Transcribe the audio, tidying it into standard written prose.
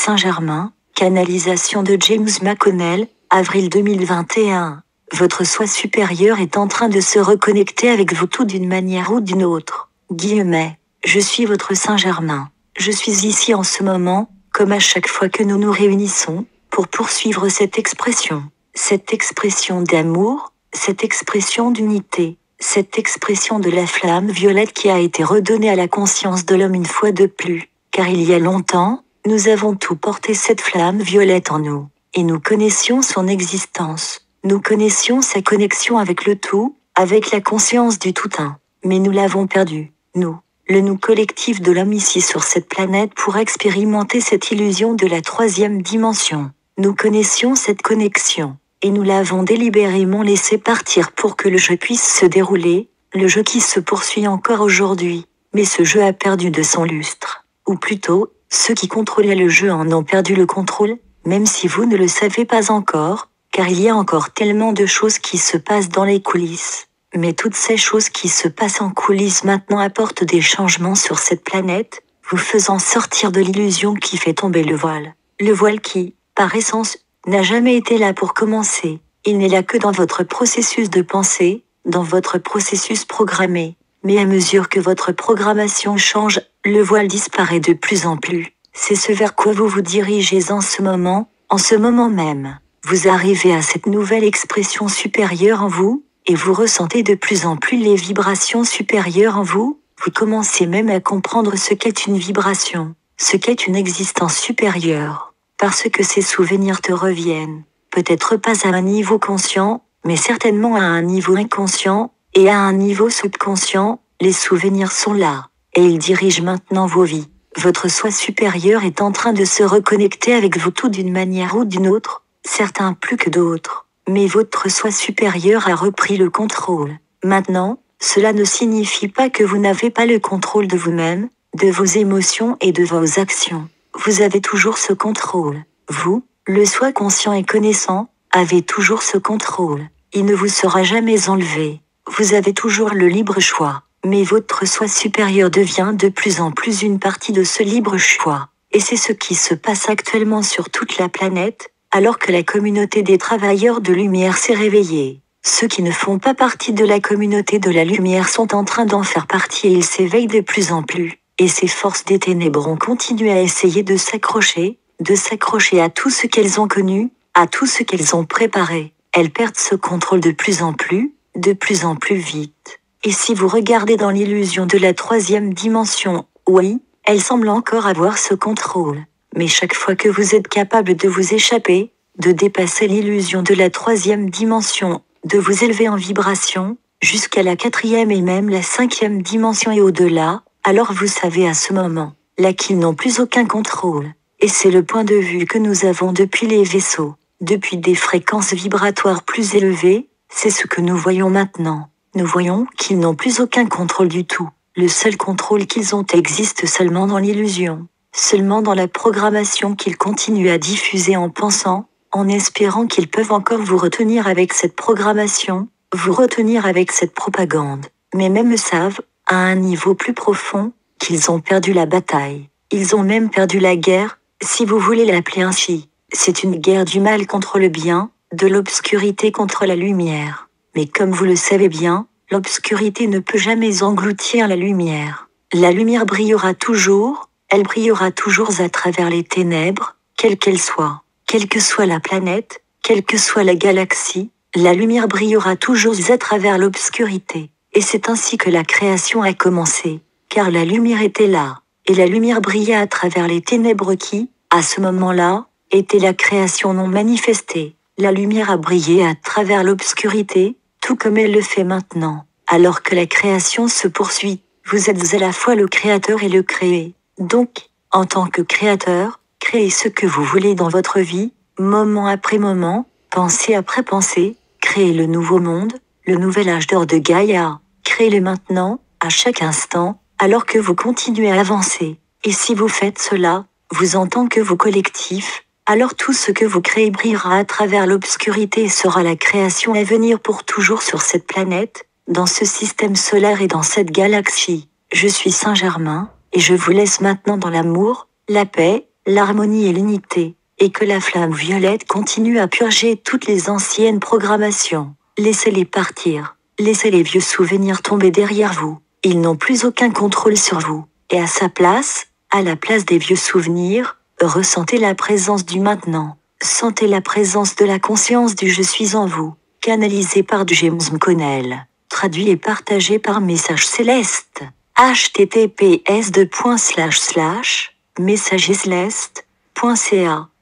Saint-Germain, canalisation de James McConnell, avril 2021. Votre soi supérieur est en train de se reconnecter avec vous tout d'une manière ou d'une autre. Guillemets. Je suis votre Saint-Germain. Je suis ici en ce moment, comme à chaque fois que nous nous réunissons, pour poursuivre cette expression d'amour, cette expression d'unité, cette expression de la flamme violette qui a été redonnée à la conscience de l'homme une fois de plus, car il y a longtemps, nous avons tout porté cette flamme violette en nous, et nous connaissions son existence, nous connaissions sa connexion avec le tout, avec la conscience du tout-un, mais nous l'avons perdu, nous. Le nous collectif de l'homme ici sur cette planète pour expérimenter cette illusion de la troisième dimension. Nous connaissions cette connexion, et nous l'avons délibérément laissé partir pour que le jeu puisse se dérouler, le jeu qui se poursuit encore aujourd'hui, mais ce jeu a perdu de son lustre. Ou plutôt, ceux qui contrôlaient le jeu en ont perdu le contrôle, même si vous ne le savez pas encore, car il y a encore tellement de choses qui se passent dans les coulisses. Mais toutes ces choses qui se passent en coulisses maintenant apportent des changements sur cette planète, vous faisant sortir de l'illusion qui fait tomber le voile. Le voile qui, par essence, n'a jamais été là pour commencer. Il n'est là que dans votre processus de pensée, dans votre processus programmé. Mais à mesure que votre programmation change, le voile disparaît de plus en plus. C'est ce vers quoi vous vous dirigez en ce moment même. Vous arrivez à cette nouvelle expression supérieure en vous, et vous ressentez de plus en plus les vibrations supérieures en vous, vous commencez même à comprendre ce qu'est une vibration, ce qu'est une existence supérieure, parce que ces souvenirs te reviennent, peut-être pas à un niveau conscient, mais certainement à un niveau inconscient, et à un niveau subconscient, les souvenirs sont là, et ils dirigent maintenant vos vies. Votre soi supérieur est en train de se reconnecter avec vous tout d'une manière ou d'une autre, certains plus que d'autres. Mais votre soi supérieur a repris le contrôle. Maintenant, cela ne signifie pas que vous n'avez pas le contrôle de vous-même, de vos émotions et de vos actions. Vous avez toujours ce contrôle. Vous, le soi conscient et connaissant, avez toujours ce contrôle. Il ne vous sera jamais enlevé. Vous avez toujours le libre choix. Mais votre soi supérieur devient de plus en plus une partie de ce libre choix. Et c'est ce qui se passe actuellement sur toute la planète, alors que la communauté des travailleurs de lumière s'est réveillée. Ceux qui ne font pas partie de la communauté de la lumière sont en train d'en faire partie et ils s'éveillent de plus en plus. Et ces forces des ténèbres ont continué à essayer de s'accrocher à tout ce qu'elles ont connu, à tout ce qu'elles ont préparé. Elles perdent ce contrôle de plus en plus vite. Et si vous regardez dans l'illusion de la troisième dimension, oui, elles semblent encore avoir ce contrôle. Mais chaque fois que vous êtes capable de vous échapper, de dépasser l'illusion de la troisième dimension, de vous élever en vibration, jusqu'à la quatrième et même la cinquième dimension et au-delà, alors vous savez à ce moment, là qu'ils n'ont plus aucun contrôle. Et c'est le point de vue que nous avons depuis les vaisseaux, depuis des fréquences vibratoires plus élevées, c'est ce que nous voyons maintenant. Nous voyons qu'ils n'ont plus aucun contrôle du tout. Le seul contrôle qu'ils ont existe seulement dans l'illusion. Seulement dans la programmation qu'ils continuent à diffuser en pensant, en espérant qu'ils peuvent encore vous retenir avec cette programmation, vous retenir avec cette propagande. Mais même savent, à un niveau plus profond, qu'ils ont perdu la bataille. Ils ont même perdu la guerre, si vous voulez l'appeler ainsi. C'est une guerre du mal contre le bien, de l'obscurité contre la lumière. Mais comme vous le savez bien, l'obscurité ne peut jamais engloutir la lumière. La lumière brillera toujours, elle brillera toujours à travers les ténèbres, quelle qu'elle soit. Quelle que soit la planète, quelle que soit la galaxie, la lumière brillera toujours à travers l'obscurité. Et c'est ainsi que la création a commencé, car la lumière était là, et la lumière brillait à travers les ténèbres qui, à ce moment-là, était la création non manifestée. La lumière a brillé à travers l'obscurité, tout comme elle le fait maintenant. Alors que la création se poursuit, vous êtes à la fois le créateur et le créé. Donc, en tant que créateur, créez ce que vous voulez dans votre vie, moment après moment, pensée après pensée, créez le nouveau monde, le nouvel âge d'or de Gaïa, créez-le maintenant, à chaque instant, alors que vous continuez à avancer. Et si vous faites cela, vous en tant que vous collectif, alors tout ce que vous créez brillera à travers l'obscurité et sera la création à venir pour toujours sur cette planète, dans ce système solaire et dans cette galaxie. Je suis Saint-Germain, et je vous laisse maintenant dans l'amour, la paix, l'harmonie et l'unité, et que la flamme violette continue à purger toutes les anciennes programmations. Laissez-les partir, laissez les vieux souvenirs tomber derrière vous, ils n'ont plus aucun contrôle sur vous, et à la place des vieux souvenirs, ressentez la présence du maintenant, sentez la présence de la conscience du je suis en vous, canalisé par James McConnell, traduit et partagé par Message Céleste. https://messagesceleste.ca